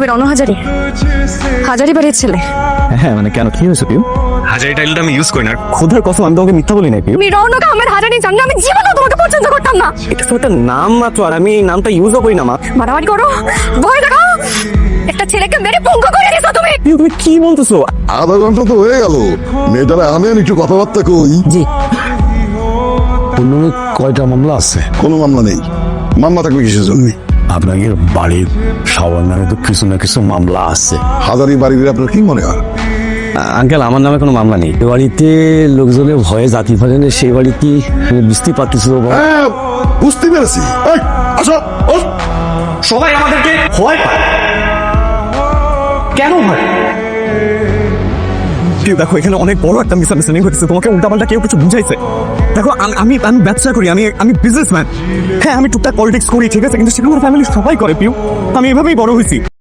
তুমি রণ হাজারি, হাজারি বাড়ির ছেলে। হ্যাঁ মানে কেন, কি হয়েছে পিউ? হাজারি টাইলটা আমি ইউজ করি না। খোদার কসম আমি তোমাকে মিথ্যা বলি না পিউ। তুমি রৌনক আহমেদ হাজারি জানলে আমি জীবনেও তোমাকে পছন্দ করতাম না। এটা তো একটা নাম মাত্র, আর আমি এই নামটা ইউজও করি না মা। মারামারি করো, ভয় দেখাও, একটা ছেলেকে মেরে পঙ্গু করে দিছো তুমি। পিউ তুমি কি বলতেছো? আধা ঘন্টা তো হয়ে গেল, মেয়েটারা আনেন একটু কথাবার্তা কই। জি অন্য কয়টা মামলা আছে? কোনো মামলা নেই। মামলা থাকবে কিসের জন্য? আপনাদের বাড়ির সবার নামে তো কিছু না কিছু মামলা আছে। হাজারি বাড়ির আপনার কি মনে হয়? আঙ্কেল আমার নামে কোনো মামলা নেই। এ বাড়িতে লোকজনের ভয়ে জাতি পারে না, সেই বাড়িতে বুঝতে পারতেছি হ্যাঁ, বুঝতে পেরেছি। এই, আসো, ওঠ। সবাই আমাদেরকে ভয় পায়, কেন হয়? কেউ দেখো এখানে অনেক বড় একটা মিসআন্ডারস্ট্যান্ডিং হচ্ছে, তোমাকে উল্টাপাল্টা কেউ কিছু বুঝাইছে। দেখো আমি আমি ব্যবসা করি, আমি বিজনেসম্যান। হ্যাঁ আমি টুকটাক পলিটিক্স করি, ঠিক আছে, কিন্তু সেটা আমার ফ্যামিলি সবাই করে পিউ। আমি এভাবেই বড় হয়েছি।